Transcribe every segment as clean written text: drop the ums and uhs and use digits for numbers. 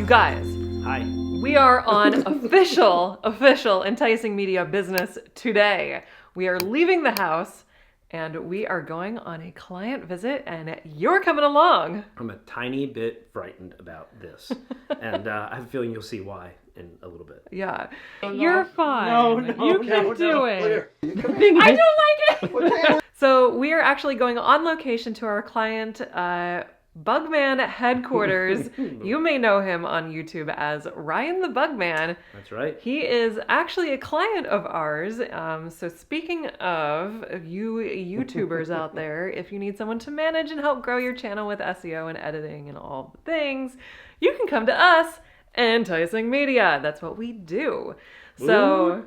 guys. Hi. We are on official Enticing Media business today. We are leaving the house and we are going on a client visit and you're coming along. I'm a tiny bit frightened about this. And I have a feeling you'll see why in a little bit. Yeah. Oh, no. You're fine. No, you can do it. I I don't like it. So we are actually going on location to our client, Bugman headquarters. You may know him on YouTube as Ryan the Bugman. That's right. He is actually a client of ours. So speaking of you YouTubers out there, if you need someone to manage and help grow your channel with SEO and editing and all the things, you can come to us, Enticing Media. That's what we do. So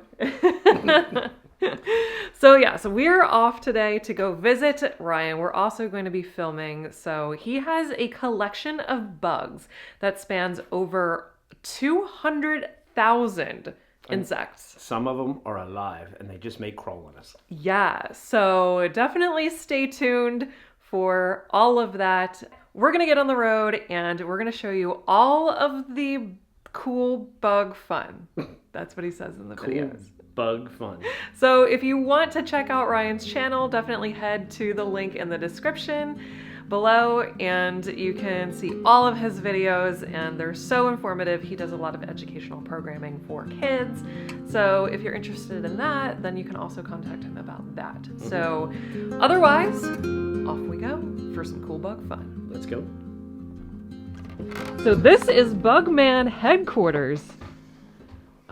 So we're off today to go visit Ryan. We're also going to be filming. So he has a collection of bugs that spans over 200,000 insects. Some of them are alive and they just may crawl on us. Yeah, so definitely stay tuned for all of that. We're going to get on the road and we're going to show you all of the cool bug fun. That's what he says in the videos. Bug fun. So if you want to check out Ryan's channel, definitely head to the link in the description below and you can see all of his videos and they're so informative. He does a lot of educational programming for kids. So if you're interested in that, then you can also contact him about that. Mm-hmm. So otherwise, off we go for some cool bug fun. Let's go. So this is Bugman headquarters.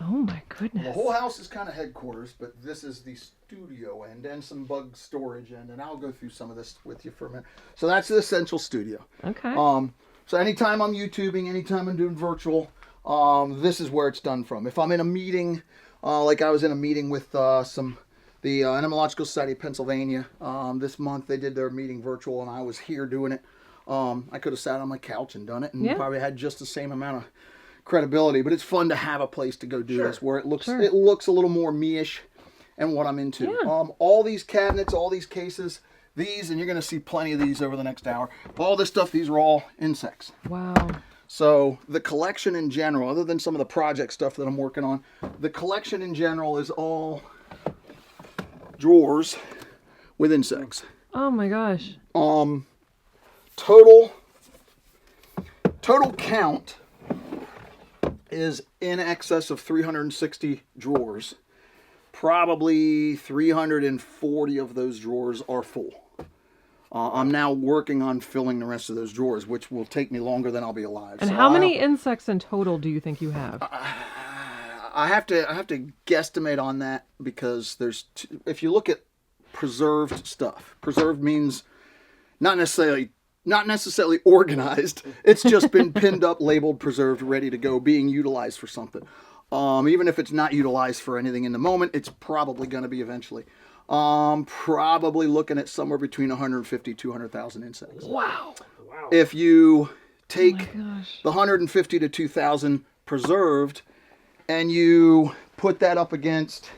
Oh my goodness. The whole house is kind of headquarters, but this is the studio end and some bug storage end, and I'll go through some of this with you for a minute. So that's the essential studio. Okay. So anytime I'm YouTubing, anytime I'm doing virtual, this is where it's done from. If I'm in a meeting, like I was in a meeting with the Entomological Society of Pennsylvania this month, they did their meeting virtual, and I was here doing it. I could have sat on my couch and done it, and probably had just the same amount of credibility, but it's fun to have a place to go do this where it looks a little more me-ish and what I'm into. Yeah. All these cabinets, all these cases, these, and you're going to see plenty of these over the next hour. All this stuff, these are all insects. Wow. So the collection in general, other than some of the project stuff that I'm working on, the collection in general is all drawers with insects. Oh my gosh. Total count is in excess of 360 drawers. Probably 340 of those drawers are full. I'm now working on filling the rest of those drawers, which will take me longer than I'll be alive. And so how many insects in total do you think you have? I have to guesstimate on that because if you look at preserved stuff, preserved means not necessarily organized. It's just been pinned up, labeled, preserved, ready to go, being utilized for something. Even if it's not utilized for anything in the moment, it's probably going to be eventually. Probably looking at somewhere between 150, 200,000 insects. Wow. If you take the 150 to 2,000 preserved and you put that up against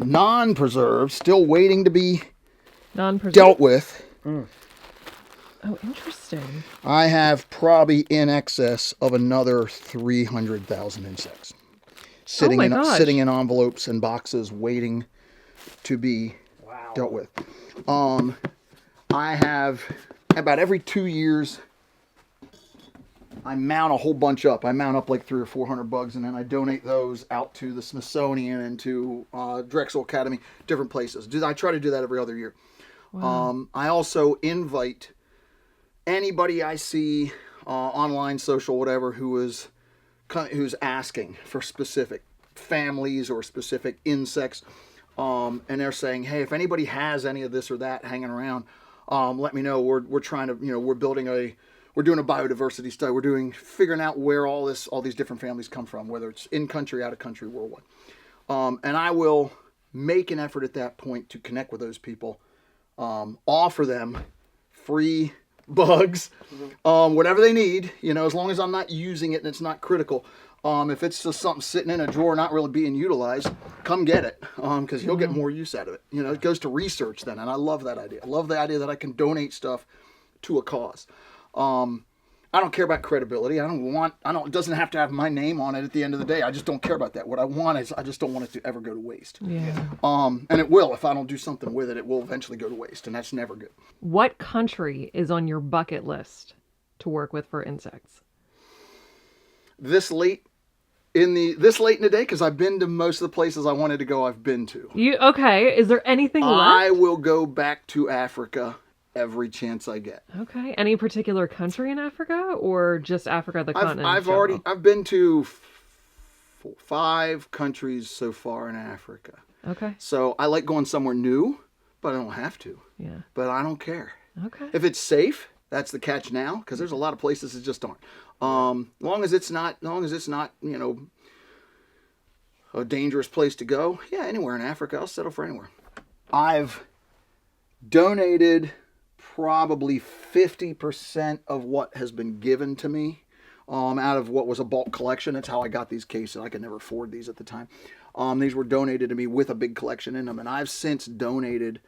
non-preserved, still waiting to be dealt with. Oh, interesting. I have probably in excess of another 300,000 insects sitting in envelopes and boxes waiting to be dealt with. I have about every 2 years I mount a whole bunch up. I mount up like 300 or 400 bugs, and then I donate those out to the Smithsonian and to Drexel Academy, different places. I try to do that every other year. Wow. I also invite anybody I see online, social, whatever, who's asking for specific families or specific insects, and they're saying, hey, if anybody has any of this or that hanging around, let me know. We're trying to, we're doing a biodiversity study. We're figuring out where all these different families come from, whether it's in country, out of country, worldwide. And I will make an effort at that point to connect with those people, offer them free bugs, whatever they need, as long as I'm not using it and it's not critical. If it's just something sitting in a drawer not really being utilized, come get it, because you'll get more use out of it. It goes to research then, and I love that idea. I love the idea that I can donate stuff to a cause. I don't care about credibility. It doesn't have to have my name on it at the end of the day. I just don't care about that. What I want is, I just don't want it to ever go to waste. Yeah. And it will. If I don't do something with it, it will eventually go to waste, and that's never good. What country is on your bucket list to work with for insects? This late in the day, because I've been to most of the places I wanted to go, I've been to. Okay. Is there anything left? I will go back to Africa every chance I get. Okay. Any particular country in Africa, or just Africa, the continent? I've been to 5 countries so far in Africa. Okay. So I like going somewhere new, but I don't have to. Yeah. But I don't care. Okay. If it's safe, that's the catch now, because there's a lot of places that just aren't. Long as it's not, a dangerous place to go, yeah, anywhere in Africa, I'll settle for anywhere. I've donated probably 50% of what has been given to me out of what was a bulk collection. That's how I got these cases. I could never afford these at the time. These were donated to me with a big collection in them, and I've since donated,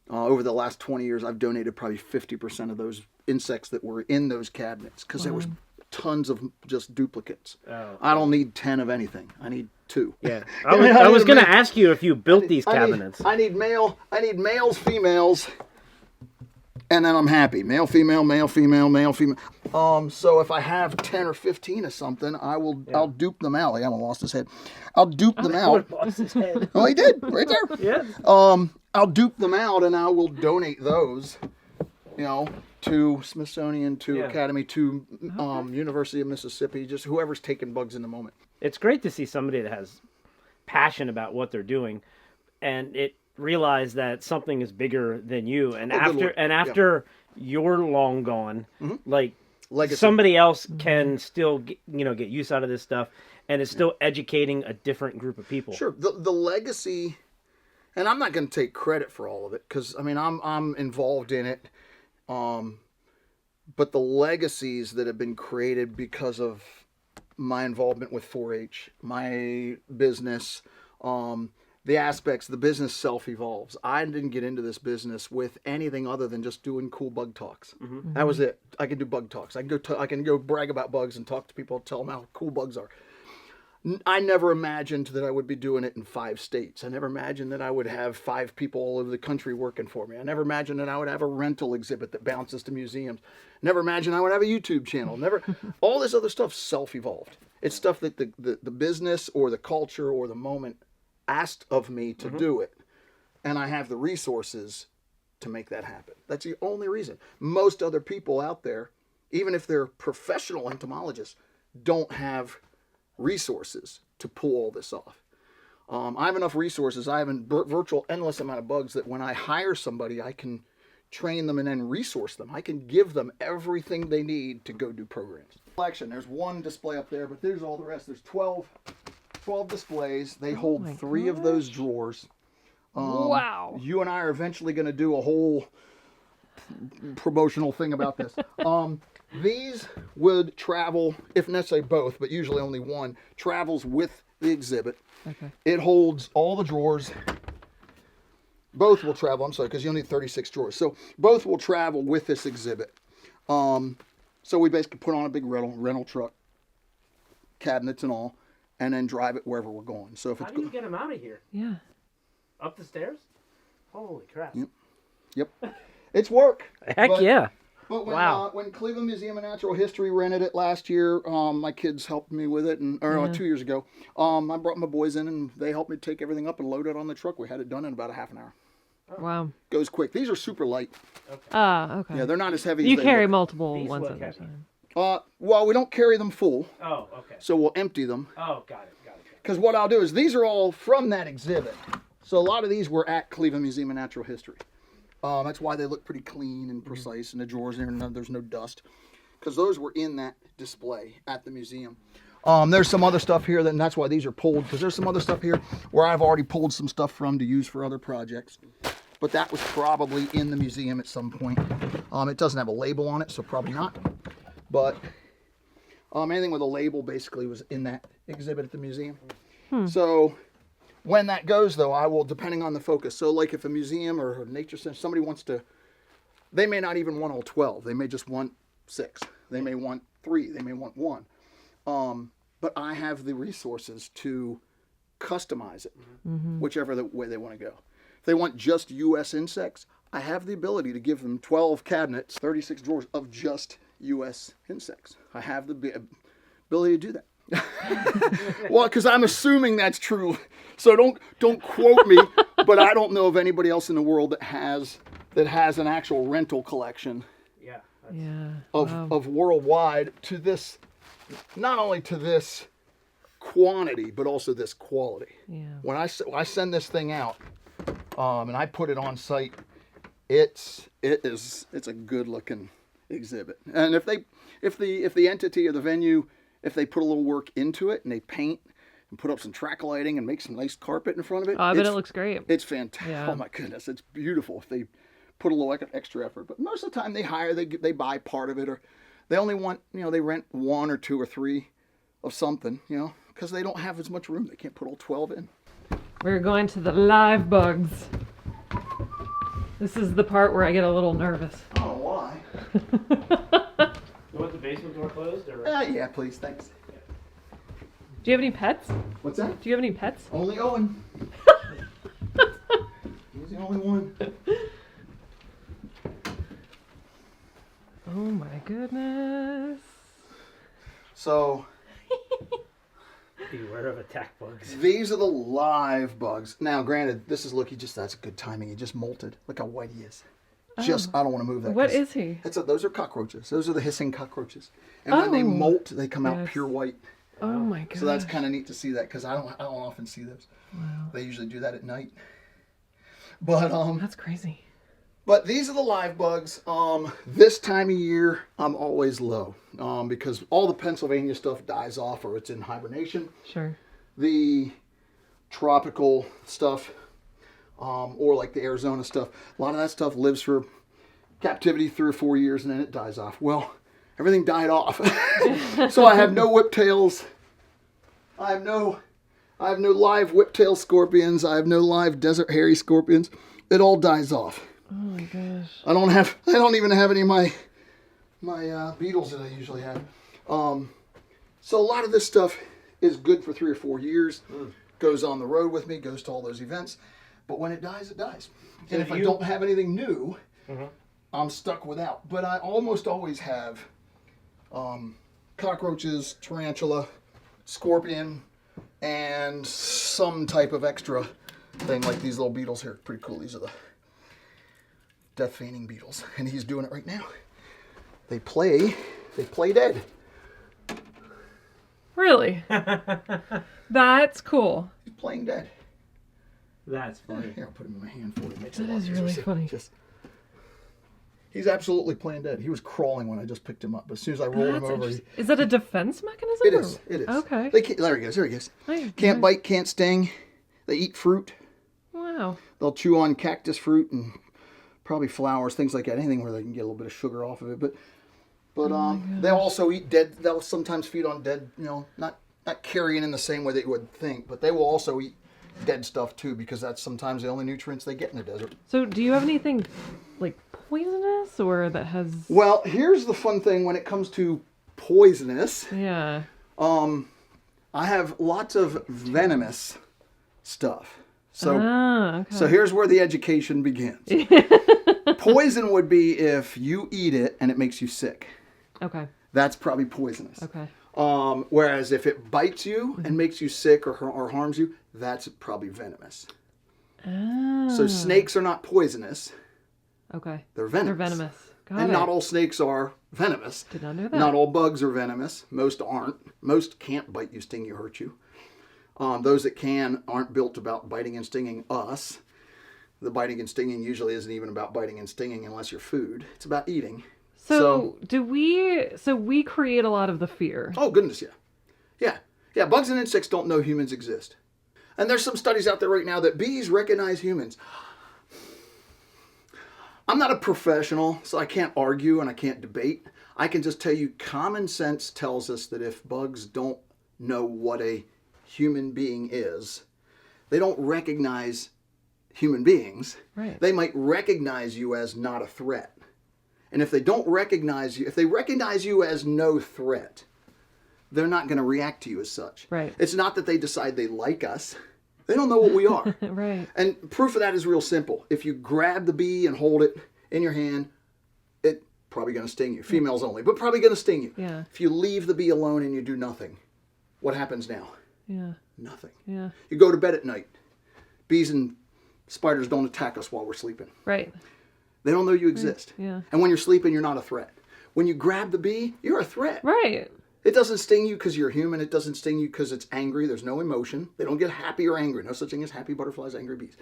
over the last 20 years, I've donated probably 50% of those insects that were in those cabinets, because there was tons of just duplicates. I don't need 10 of anything. I need 2. Yeah, I was going to ask you if you built these cabinets. I need males, females, and then I'm happy. Male, female, male, female, male, female. So if I have 10 or 15 of something, I'll dupe them out. He haven't lost his head. I'll dupe them out. Lost his head. Oh, he did, right there. Yeah. I'll dupe them out, and I will donate those, to Smithsonian, to Academy, to University of Mississippi, just whoever's taking bugs in the moment. It's great to see somebody that has passion about what they're doing, and it realize that something is bigger than you. And after you're long gone, like legacy. Somebody else can still get use out of this stuff, and it's still educating a different group of people. Sure, the legacy, and I'm not going to take credit for all of it, because I'm involved in it. But the legacies that have been created because of my involvement with 4-H, my business, the aspects, the business self-evolves. I didn't get into this business with anything other than just doing cool bug talks. That was it. I can do bug talks. I can go brag about bugs and talk to people, tell them how cool bugs are. I never imagined that I would be doing it in 5 states. I never imagined that I would have 5 people all over the country working for me. I never imagined that I would have a rental exhibit that bounces to museums. Never imagined I would have a YouTube channel. All this other stuff self-evolved. It's stuff that the business or the culture or the moment asked of me to do it. And I have the resources to make that happen. That's the only reason. Most other people out there, even if they're professional entomologists, don't have resources to pull all this off. I have enough resources. I have a virtual endless amount of bugs that when I hire somebody, I can train them and then resource them. I can give them everything they need to go do programs. There's one display up there, but there's all the rest. There's 12 displays. They hold 3 of those drawers. Wow. You and I are eventually going to do a whole promotional thing about this. These would travel, if necessary both, but usually only one, travels with the exhibit. Okay. It holds all the drawers. Both will travel, I'm sorry, because you'll need 36 drawers. So both will travel with this exhibit. So we basically put on a big rental truck, cabinets and all, and then drive it wherever we're going. So if How do you get them out of here? Yeah. Up the stairs? Holy crap. Yep. It's work. Heck yeah. But when Cleveland Museum of Natural History rented it last year, my kids helped me with it, 2 years ago. I brought my boys in, and they helped me take everything up and load it on the truck. We had it done in about a half an hour. Wow. Goes quick. These are super light. Okay. Yeah, they're not as heavy You as they carry look. multiple ones at a time. Well, we don't carry them full. Oh, okay. So we'll empty them. Oh, got it. Because what I'll do is, these are all from that exhibit. So a lot of these were at Cleveland Museum of Natural History. That's why they look pretty clean and precise, and the drawers there's no dust, because those were in that display at the museum. There's some other stuff here, and that's why these are pulled, because there's some other stuff here where I've already pulled some stuff from to use for other projects. But that was probably in the museum at some point. It doesn't have a label on it, so probably not. But anything with a label basically was in that exhibit at the museum. So when that goes, though, I will, depending on the focus. So like if a museum or a nature center, somebody wants to They may not even want all 12. They may just want 6. They may want 3. They may want 1. But I have the resources to customize it, whichever way they want to go. If they want just U.S. insects, I have the ability to give them 12 cabinets, 36 drawers of just U.S. insects. I have the ability to do that. Well, because I'm assuming that's true. So don't quote me, but I don't know of anybody else in the world that has an actual rental collection of worldwide to this, not only to this quantity, but also this quality. Yeah. When I send this thing out, and I put it on site, it's a good looking exhibit. And if the entity or the venue, if they put a little work into it and they paint and put up some track lighting and make some nice carpet in front of it, Oh, I bet it looks great. It's fantastic. Yeah. Oh my goodness, it's beautiful if they put a little extra effort. But most of the time they buy part of it, or they only want, they rent 1 or 2 or 3 of something, because they don't have as much room. They can't put all 12 in. We're going to the live bugs. This is the part where I get a little nervous. I don't know why. You want the basement door closed? Or? Yeah, please, thanks. Do you have any pets? What's that? Do you have any pets? Only Owen. He's the only one. Oh my goodness. So Beware of attack bugs. these are the live bugs. Now, granted, that's good timing. He just molted. Look how white he is. I don't want to move that. What is he? Those are cockroaches. Those are the hissing cockroaches. And when they molt, they come out pure white. Oh my gosh. So that's kind of neat to see that, because I don't often see those. Wow. They usually do that at night. But That's crazy. But these are the live bugs. This time of year, I'm always low, because all the Pennsylvania stuff dies off or it's in hibernation. Sure. The tropical stuff, or like the Arizona stuff, a lot of that stuff lives for captivity 3 or 4 years and then it dies off. Well, everything died off. So I have no whiptails. I have no live whiptail scorpions. I have no live desert hairy scorpions. It all dies off. Oh my gosh. I don't even have any of my beetles that I usually have. So a lot of this stuff is good for 3 or 4 years. Goes on the road with me, goes to all those events. But when it dies, it dies. So and if I don't have anything new, I'm stuck without. But I almost always have cockroaches, tarantula, scorpion, and some type of extra thing like these little beetles here. Pretty cool. These are the death feigning beetles, and he's doing it right now. They play dead. Really? That's cool. He's playing dead. That's funny. Here, I'll put him in my hand for you. It makes That it a lot is easier. really See? funny. He's absolutely playing dead. He was crawling when I just picked him up, but as soon as I rolled him That's over, interesting. Is that a defense mechanism? it is. It is. Okay. There he goes. There he goes. Hey, Can't nice. bite, can't sting. They eat fruit. Wow. They'll chew on cactus fruit and probably flowers, things like that. Anything where they can get a little bit of sugar off of it. But they'll also eat dead. They'll sometimes feed on dead. Not carrion in the same way that you would think, but they will also eat dead stuff too, because that's sometimes the only nutrients they get in the desert. So do you have anything like poisonous or that has... Well, here's the fun thing when it comes to poisonous. Yeah. I have lots of venomous stuff. So, okay. so here's where the education begins. Poison would be if you eat it and it makes you sick. Okay. That's probably poisonous. Okay. Whereas if it bites you and makes you sick or harms you, that's probably venomous. Oh. So snakes are not poisonous. Okay. They're venomous. They're venomous. Got And it. not all snakes are venomous. Did not know that. Not all bugs are venomous. Most aren't. Most can't bite you, sting you, hurt you. Those that can aren't built about biting and stinging us. The biting and stinging usually isn't even about biting and stinging unless you're food. It's about eating. So we create a lot of the fear. Oh, goodness, yeah. Yeah, bugs and insects don't know humans exist. And there's some studies out there right now that bees recognize humans. I'm not a professional, so I can't argue and I can't debate. I can just tell you common sense tells us that if bugs don't know what a human being is, they don't recognize human beings. Right. They might recognize you as not a threat. And if they don't recognize you, if they recognize you as no threat, they're not going to react to you as such. Right. It's not that they decide they like us. They don't know what we are. Right. And proof of that is real simple. If you grab the bee and hold it in your hand, it's probably going to sting you. Females only, but probably going to sting you. Yeah. If you leave the bee alone and you do nothing, what happens now? Yeah. Nothing. Yeah. You go to bed at night. Bees and spiders don't attack us while we're sleeping. Right. They don't know you exist. Yeah. And when you're sleeping, you're not a threat. When you grab the bee, you're a threat. Right. It doesn't sting you because you're human. It doesn't sting you because it's angry. There's no emotion. They don't get happy or angry. No such thing as happy butterflies, angry bees.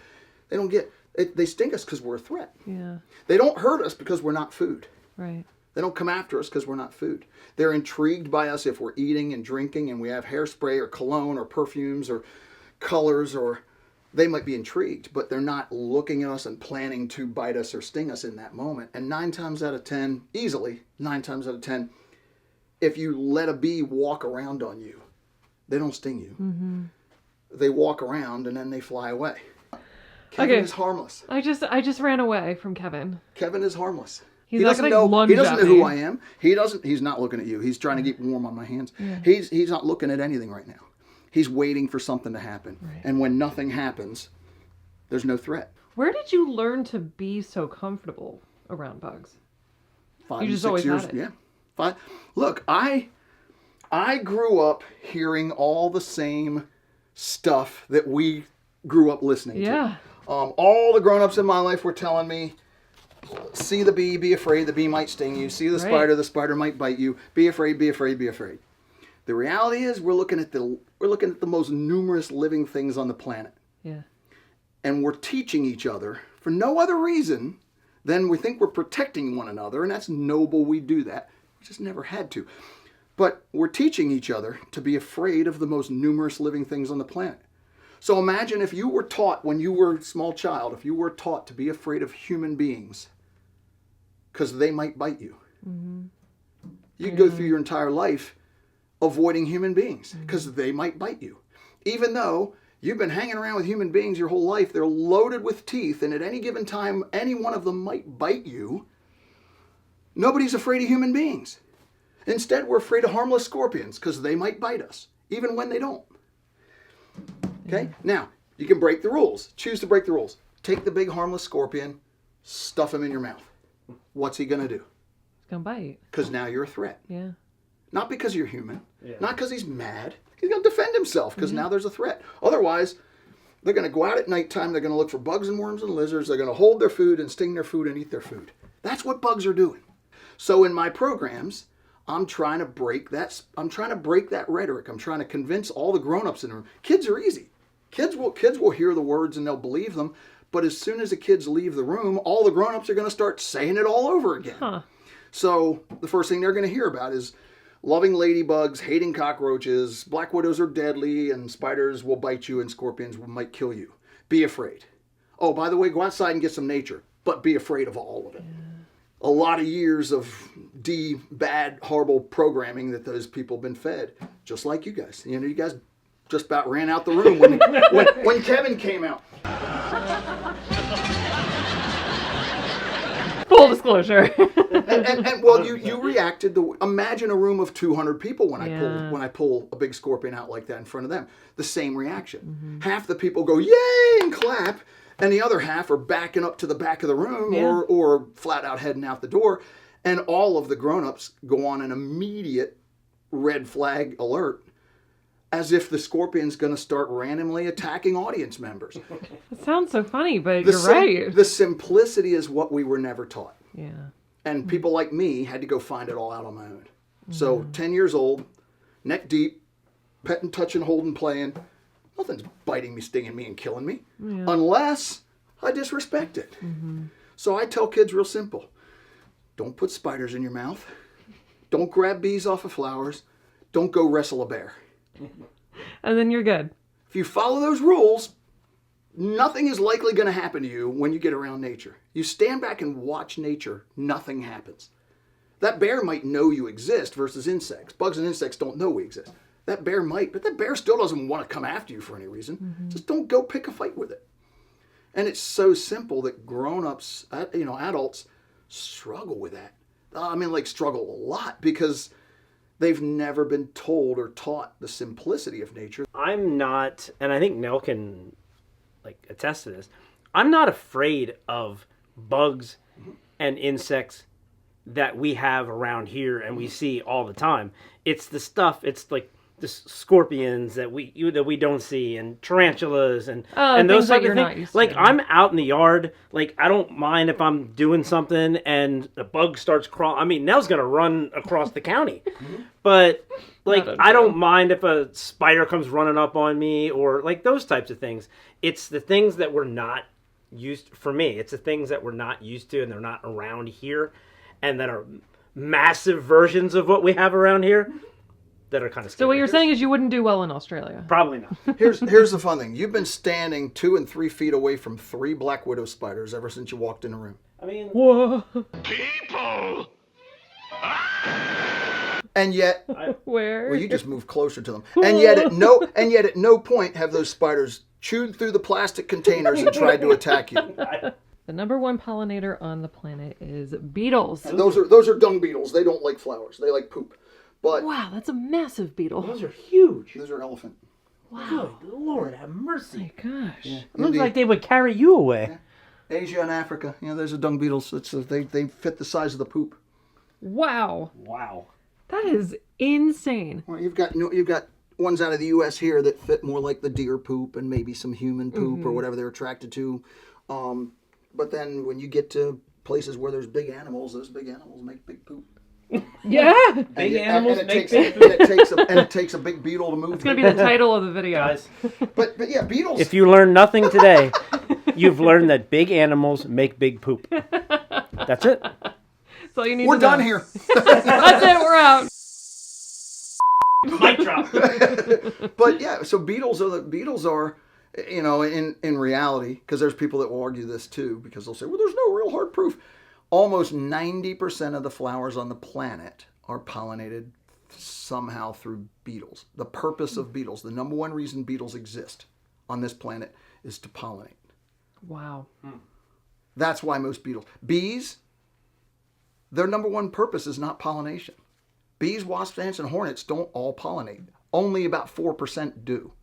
They don't get it. They sting us because we're a threat. Yeah. They don't hurt us because we're not food. Right. They don't come after us because we're not food. They're intrigued by us if we're eating and drinking and we have hairspray or cologne or perfumes or colors, or they might be intrigued, but they're not looking at us and planning to bite us or sting us in that moment. And 9 times out of 10, easily 9 times out of 10, if you let a bee walk around on you, they don't sting you. Mm-hmm. They walk around and then they fly away. Kevin is harmless. I just ran away from Kevin. Kevin is harmless. He's He not doesn't gonna know. lunge He doesn't at know who me. I am. He's not looking at you. He's trying to get warm on my hands. Yeah. He's not looking at anything right now. He's waiting for something to happen. Right. And when nothing happens, there's no threat. Where did you learn to be so comfortable around bugs? 5 You and just 6 always years. had it. Yeah. 5. Look, I grew up hearing all the same stuff that we grew up listening to. Yeah. All the grown-ups in my life were telling me, see the bee, be afraid, the bee might sting you. See the spider might bite you. Be afraid, be afraid, be afraid. The reality is we're looking at the most numerous living things on the planet. Yeah. And we're teaching each other for no other reason than we think we're protecting one another, and that's noble, we do that. We just never had to. But we're teaching each other to be afraid of the most numerous living things on the planet. So imagine if you were taught when you were a small child, if you were taught to be afraid of human beings because they might bite you. Mm-hmm. You'd go through your entire life avoiding human beings because they might bite you. Even though you've been hanging around with human beings your whole life, they're loaded with teeth, and at any given time, any one of them might bite you. Nobody's afraid of human beings. Instead, we're afraid of harmless scorpions because they might bite us, even when they don't. Okay? Now, you can break the rules. Choose to break the rules. Take the big harmless scorpion, stuff him in your mouth. What's he going to do? It's gonna bite. Because now you're a threat. Yeah. Not because you're human. Yeah. Not because he's mad. He's going to defend himself because now there's a threat. Otherwise, they're going to go out at nighttime. They're going to look for bugs and worms and lizards. They're going to hold their food and sting their food and eat their food. That's what bugs are doing. So in my programs, I'm trying to break that. I'm trying to break that rhetoric. I'm trying to convince all the grown-ups in the room. Kids are easy. Kids will hear the words and they'll believe them. But as soon as the kids leave the room, all the grown-ups are going to start saying it all over again. Huh. So the first thing they're going to hear about is loving ladybugs, hating cockroaches, black widows are deadly, and spiders will bite you, and scorpions might kill you. Be afraid. Oh, by the way, go outside and get some nature, but be afraid of all of it. Yeah. A lot of years of bad, horrible programming that those people have been fed, just like you guys. You know, you guys just about ran out the room when Kevin came out. Full disclosure. and well, you reacted to. Imagine a room of 200 people when I pull a big scorpion out like that in front of them. The same reaction. Mm-hmm. Half the people go yay and clap, and the other half are backing up to the back of the room or flat out heading out the door, and all of the grown-ups go on an immediate red flag alert, as if the scorpion's going to start randomly attacking audience members. It sounds so funny, but you're right. The simplicity is what we were never taught. Yeah. And people like me had to go find it all out on my own. So 10 years old, neck deep, petting, touching, holding, playing. Nothing's biting me, stinging me, and killing me. Yeah. Unless I disrespect it. Mm-hmm. So I tell kids real simple. Don't put spiders in your mouth. Don't grab bees off of flowers. Don't go wrestle a bear. And then you're good. If you follow those rules, nothing is likely going to happen to you when you get around nature. You stand back and watch nature, nothing happens. That bear might know you exist versus insects. Bugs and insects don't know we exist. That bear might, but that bear still doesn't want to come after you for any reason. Mm-hmm. Just don't go pick a fight with it. And it's so simple that grown-ups, adults struggle with that. struggle a lot because they've never been told or taught the simplicity of nature. I'm not, and I think Nell can attest to this. I'm not afraid of bugs and insects that we have around here and we see all the time. It's the stuff. It's like the scorpions that we don't see, and tarantulas and those type of things. Like, I'm out in the yard. Like, I don't mind if I'm doing something and a bug starts crawling. I mean, Nell's gonna run across the county, but like, I don't mind if a spider comes running up on me or like those types of things. It's the things that we're not used. For me, it's the things that we're not used to and they're not around here, and that are massive versions of what we have around here. That are kind of scary. So what you're saying is you wouldn't do well in Australia? Probably not. Here's the fun thing. You've been standing 2 and 3 feet away from 3 black widow spiders ever since you walked in the room. I mean, whoa. People! And yet, where? Well, you just moved closer to them. And yet at no point have those spiders chewed through the plastic containers and tried to attack you. The number 1 pollinator on the planet is beetles. And those are dung beetles. They don't like flowers. They like poop. But wow, that's a massive beetle. Those are huge. Those are elephant. Wow. Good Lord, have mercy. Oh my gosh. Yeah, it looks like they would carry you away. Yeah. Asia and Africa, those are dung beetles. They fit the size of the poop. Wow. Wow. That is insane. Well, you've got ones out of the U.S. here that fit more like the deer poop and maybe some human poop or whatever they're attracted to. But then when you get to places where there's big animals, those big animals make big poop. Yeah. Big animals make big poop. And it takes a big beetle to move. It's going to be the title of the video. Guys. But yeah, beetles. If you learn nothing today, you've learned that big animals make big poop. That's it. That's all you need We're to know. done here. That's it. We're out. Mic drop. But yeah, so beetles are in reality, because there's people that will argue this too, because they'll say, well, there's no real hard proof. Almost 90% of the flowers on the planet are pollinated somehow through beetles. The purpose of beetles, the number 1 reason beetles exist on this planet, is to pollinate. Wow. That's why most beetles. Bees, their number 1 purpose is not pollination. Bees, wasps, ants, and hornets don't all pollinate. Only about 4% do.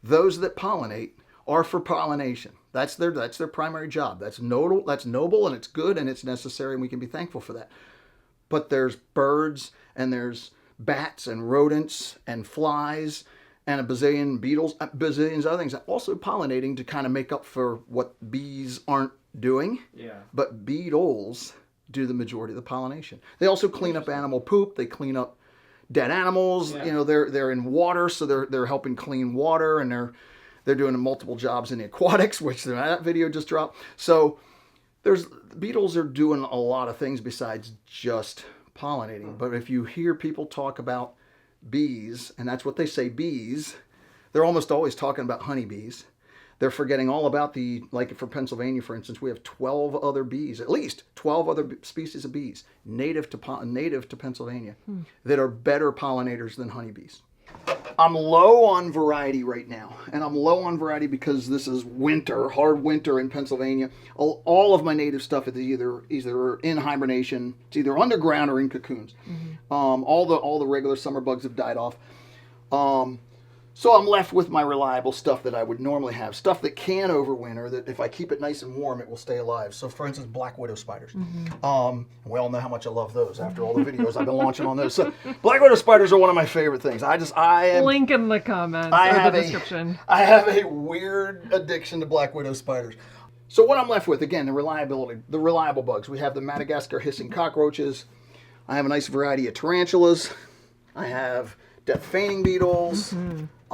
Those that pollinate are for pollination. That's their primary job. That's noble, and it's good, and it's necessary, and we can be thankful for that. But there's birds, and there's bats, and rodents, and flies, and a bazillion beetles, bazillions other things also pollinating to kind of make up for what bees aren't doing. Yeah. But beetles do the majority of the pollination. They also clean up animal poop. They clean up dead animals. Yeah. They're in water, so they're helping clean water, and they're doing multiple jobs in the aquatics, which that video just dropped. So beetles are doing a lot of things besides just pollinating. But if you hear people talk about bees, and that's what they say, bees, they're almost always talking about honeybees. They're forgetting all about like for Pennsylvania, for instance, we have 12 other bees, at least 12 other species of bees native to Pennsylvania that are better pollinators than honeybees. I'm low on variety right now, and I'm low on variety because this is winter, hard winter in Pennsylvania. All of my native stuff is either in hibernation, it's either underground or in cocoons. All the regular summer bugs have died off. So I'm left with my reliable stuff that I would normally have, stuff that can overwinter, that if I keep it nice and warm, it will stay alive. So for instance, black widow spiders. We all know how much I love those after all the videos I've been launching on those. So black widow spiders are one of my favorite things. Link in the comments or the description. I have a weird addiction to black widow spiders. So what I'm left with, again, the reliable bugs. We have the Madagascar hissing cockroaches. I have a nice variety of tarantulas. I have death feigning beetles.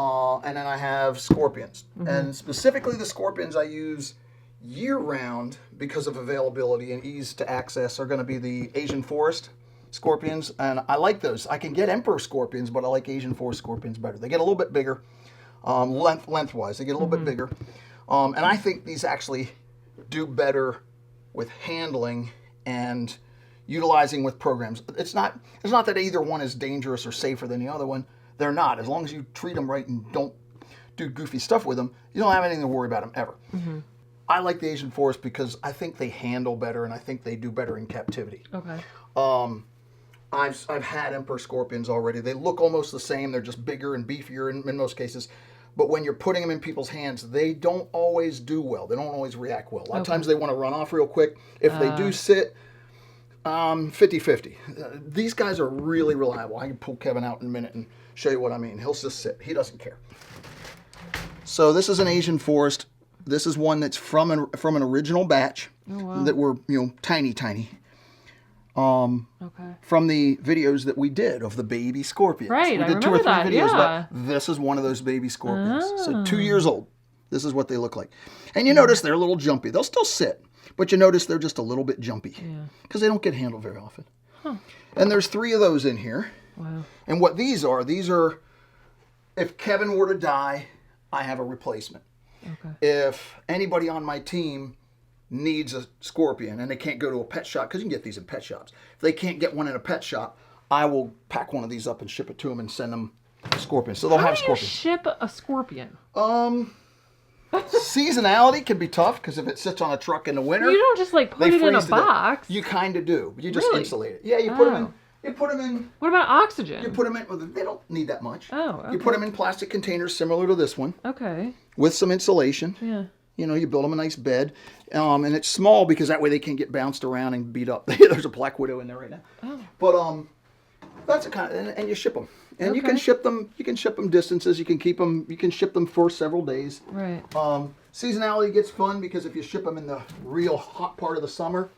And then I have scorpions. And specifically the scorpions I use year-round because of availability and ease to access are going to be the Asian forest scorpions. And I like those. I can get emperor scorpions, but I like Asian forest scorpions better. They get a little bit bigger, lengthwise. They get a little bit bigger. And I think these actually do better with handling and utilizing with programs. It's not that either one is dangerous or safer than the other one. They're not. As long as you treat them right and don't do goofy stuff with them, you don't have anything to worry about them ever. I like the Asian forest because I think they handle better and I think they do better in captivity. Okay. I've had emperor scorpions already. They look almost the same. They're just bigger and beefier in most cases. But when you're putting them in people's hands, they don't always do well. They don't always react well. A lot of times they want to run off real quick. If they do sit, 50-50. These guys are really reliable. I can pull Kevin out in a minute and show you what I mean. He'll just sit. He doesn't care. So this is an Asian forest. This is one that's from an original batch that were, tiny. Okay. From the videos that we did of the baby scorpions. Right, we I did 2 or 3 remember that, videos yeah. about this is one of those baby scorpions. So 2 years old. This is what they look like. And you notice they're a little jumpy. They'll still sit, but you notice they're just a little bit jumpy because they don't get handled very often. Huh. And there's 3 of those in here. Wow. And what these are if Kevin were to die, I have a replacement. Okay. If anybody on my team needs a scorpion and they can't go to a pet shop, because you can get these in pet shops. If they can't get one in a pet shop, I will pack one of these up and ship it to them and send them a scorpion. So they'll have scorpions. How do you ship a scorpion? Seasonality can be tough because if it sits on a truck in the winter, You don't just like put it in a box. You kind of do, but you just Really? insulate it. Yeah, you put them in. You put them in. What about oxygen? You put them in. Well, they don't need that much. Oh, okay. You put them in plastic containers similar to this one Okay. with some insulation. Yeah. You build them a nice bed, and it's small because that way they can't get bounced around and beat up. There's a black widow in there right now. Oh. But that's a kind of, and you ship them, and you can Okay. ship them. You can ship them distances. You can keep them. You can ship them for several days. Right. Seasonality gets fun because if you ship them in the real hot part of the summer,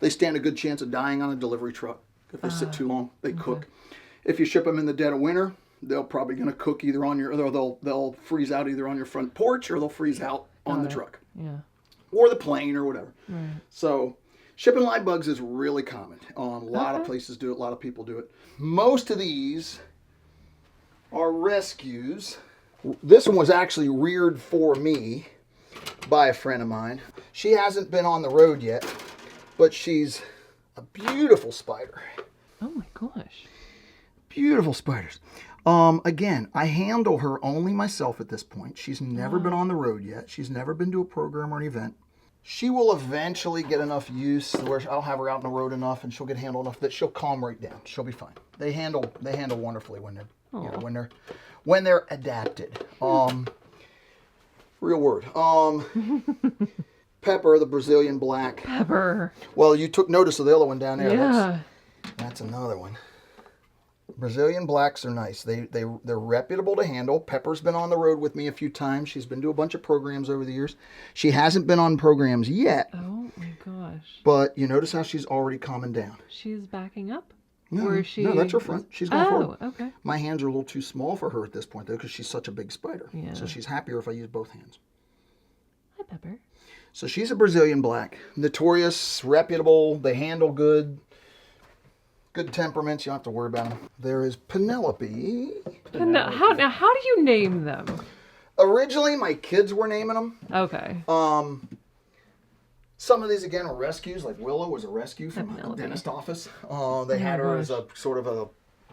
they stand a good chance of dying on a delivery truck. If they sit too long, they cook. If you ship them in the dead of winter, they're probably going to cook either on your, or they'll freeze out either on your front porch or they'll freeze out on the truck. Yeah. Or the plane or whatever. Right. So shipping live bugs is really common. A lot of places do it. A lot of people do it. Most of these are rescues. This one was actually reared for me by a friend of mine. She hasn't been on the road yet, but she's a beautiful spider. Oh my gosh. Beautiful spiders. Again, I handle her only myself at this point. She's never been on the road yet. She's never been to a program or an event. She will eventually get enough use where I'll have her out on the road enough and she'll get handled enough that she'll calm right down. She'll be fine. They handle wonderfully when they're when they're adapted. Real word. Pepper, the Brazilian black. Pepper. Well, you took notice of the other one down there. Yeah. That's another one. Brazilian blacks are nice. They're reputable to handle. Pepper's been on the road with me a few times. She's been to a bunch of programs over the years. She hasn't been on programs yet. Oh my gosh. But you notice how she's already calming down. She's backing up? No, Or is she... no, that's her front. She's going forward. Oh, okay. My hands are a little too small for her at this point, though, because she's such a big spider. Yeah. So she's happier if I use both hands. Hi, Pepper. So she's a Brazilian black. Notorious, reputable. They handle good. Good temperaments. You don't have to worry about them. There is Penelope. How do you name them? Originally, my kids were naming them. Okay. Some of these, again, are rescues. Like Willow was a rescue from a dentist office. They had her as a sort of a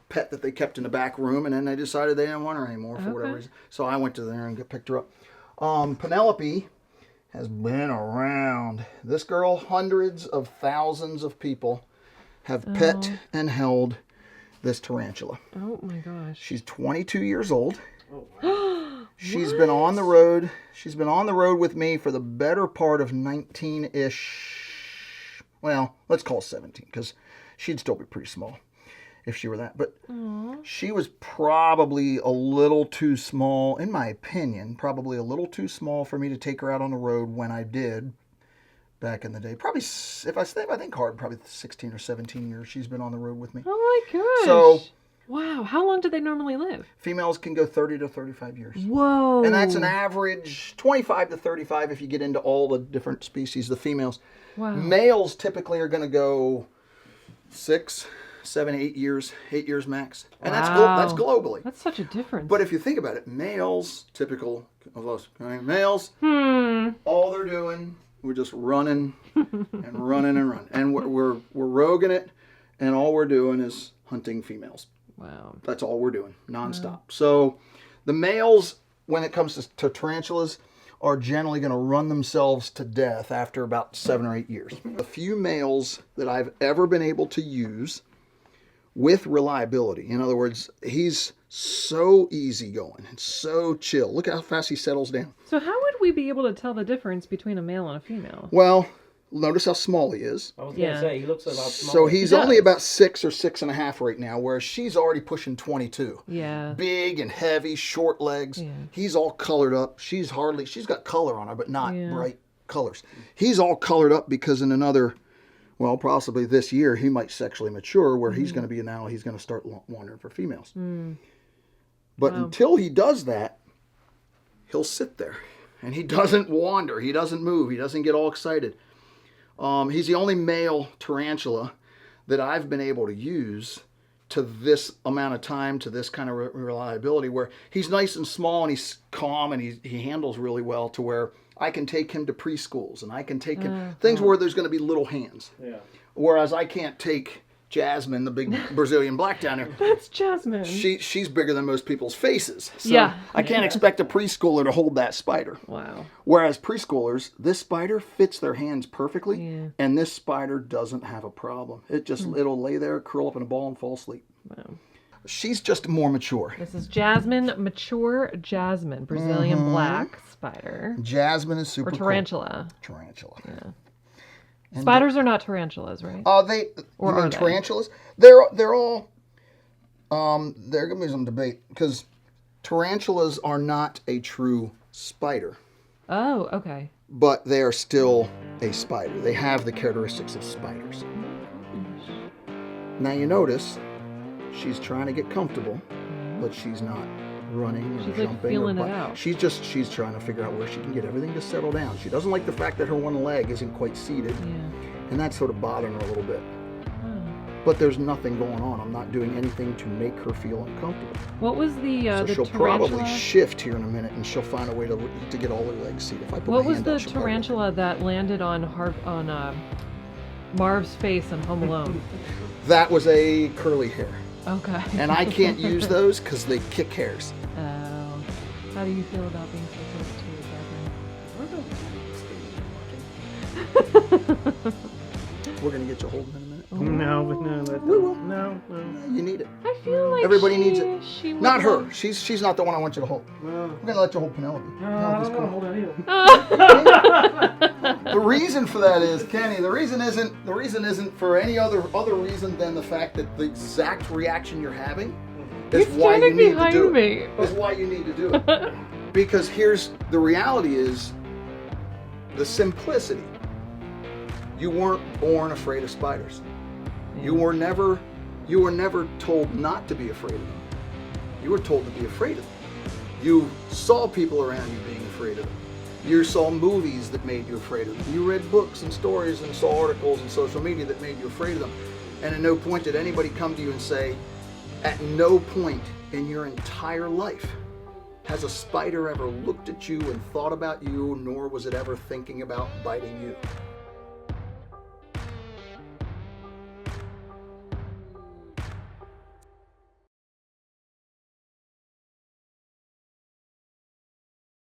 pet that they kept in the back room, and then they decided they didn't want her anymore for whatever reason. So I went to there and picked her up. Penelope has been around. This girl, hundreds of thousands of people have pet and held this tarantula. Oh my gosh. She's 22 years old. Oh, wow. She's been on the road. She's been on the road with me for the better part of 19-ish. Well, let's call it 17 because she'd still be pretty small if she were that. But she was probably a little too small, in my opinion, probably a little too small for me to take her out on the road when I did. Back in the day, probably if I think hard, probably 16 or 17 years she's been on the road with me. Oh my gosh. So, wow, how long do they normally live? Females can go 30 to 35 years. Whoa. And that's an average 25 to 35 if you get into all the different species, the females. Wow. Males typically are going to go 6, 7, 8 years, 8 years max. And that's globally. That's such a difference. But if you think about it, males, typical of us, males, all they're doing, we're just running and running and running. And we're roguing it, and all we're doing is hunting females. Wow. That's all we're doing, nonstop. So the males, when it comes to tarantulas, are generally going to run themselves to death after about 7 or 8 years. The few males that I've ever been able to use with reliability, in other words, he's so easygoing and so chill. Look how fast he settles down. So how would we be able to tell the difference between a male and a female? Well, notice how small he is. I was going to say, he looks a lot smaller. So he's only about 6 or 6.5 right now, whereas she's already pushing 22. Yeah. Big and heavy, short legs. Yeah. He's all colored up. She's got color on her, but not bright colors. He's all colored up because in another, well, possibly this year, he might sexually mature where he's going to be now, he's going to start wandering for females. But until he does that, he'll sit there and he doesn't wander. He doesn't move. He doesn't get all excited. He's the only male tarantula that I've been able to use to this amount of time, to this kind of reliability, where he's nice and small and he's calm and he handles really well, to where I can take him to preschools and I can take him things where there's going to be little hands. Yeah. Whereas I can't take Jasmine, the big Brazilian black down there. That's Jasmine. She's bigger than most people's faces. So Yeah. I can't expect a preschooler to hold that spider. Wow. Whereas preschoolers, this spider fits their hands perfectly, and this spider doesn't have a problem. It'll lay there, curl up in a ball, and fall asleep. Wow. She's just more mature. This is Jasmine, mature Jasmine, Brazilian black spider. Jasmine is super Or tarantula. cool. Tarantula. Yeah. Spiders are not tarantulas, right? Or are they? tarantulas? They're all. There gonna be some debate because tarantulas are not a true spider, Oh, okay. but they are still a spider. They have the characteristics of spiders. Now you notice she's trying to get comfortable, but she's not running or She's like jumping. feeling it out. She's trying to figure out where she can get everything to settle down. She doesn't like the fact that her one leg isn't quite seated, and that's sort of bothering her a little bit. But there's nothing going on. I'm not doing anything to make her feel uncomfortable. What was the So the she'll tarantula? probably shift here in a minute, and she'll find a way to get all her legs seated. If I put What my was hand the out, she'll probably- tarantula that landed on Marv's face in Home Alone? That was a curly hair, Okay. and I can't use those because they kick hairs. Oh. How do you feel about being so close to Jasmine? We're gonna get you holding in a minute. No. We will. No. You need it. I feel like Everybody needs it. She would Not her. love- She's not the one I want you to hold. No. We're gonna let you hold Penelope. I don't want to hold that either. The reason for that is, Kenny, the reason isn't for any other reason than the fact that the exact reaction you're having is He's why you standing need to behind do it. me. Is why you need to do it. Because here's the reality is the simplicity. You weren't born afraid of spiders. You were never told not to be afraid of them. You were told to be afraid of them. You saw people around you being afraid of them. You saw movies that made you afraid of them. You read books and stories and saw articles and social media that made you afraid of them. And at no point did anybody come to you and say, at no point in your entire life has a spider ever looked at you and thought about you, nor was it ever thinking about biting you.